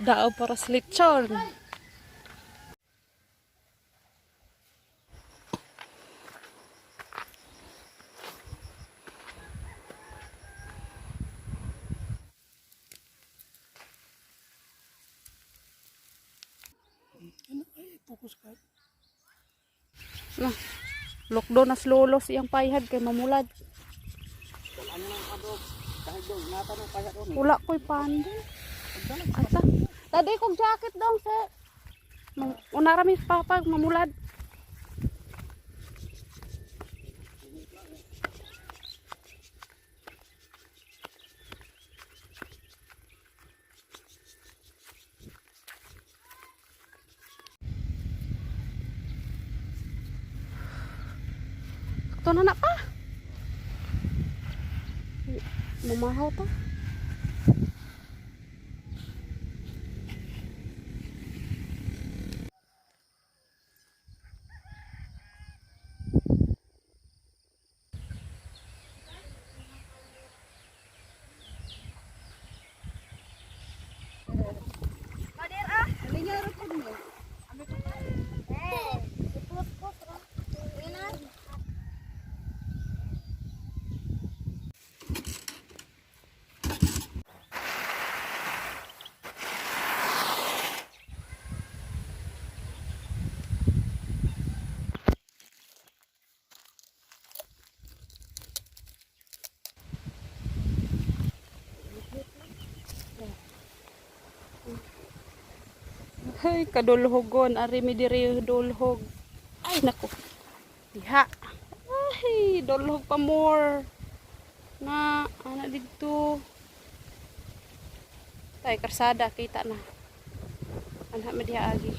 Dao para sa lechon. Fokus ka. Nah, lokdo na slolos iyang payhad kay mamulad. Ano nang kadog? Dahil dog nata nang kaya doon. Wala ko'y pandi. Asa? Tadi kong jacket dong sa. Unarami papag mamulad. Ito na pa. Mamahaw to. Ay, kadulhogon. Ari mi diri dulhog. Ay, naku. Diha. Ay, dulhog pa more. Na, ana dito. Tay, karsada. Kita na. Anha mi diha agi.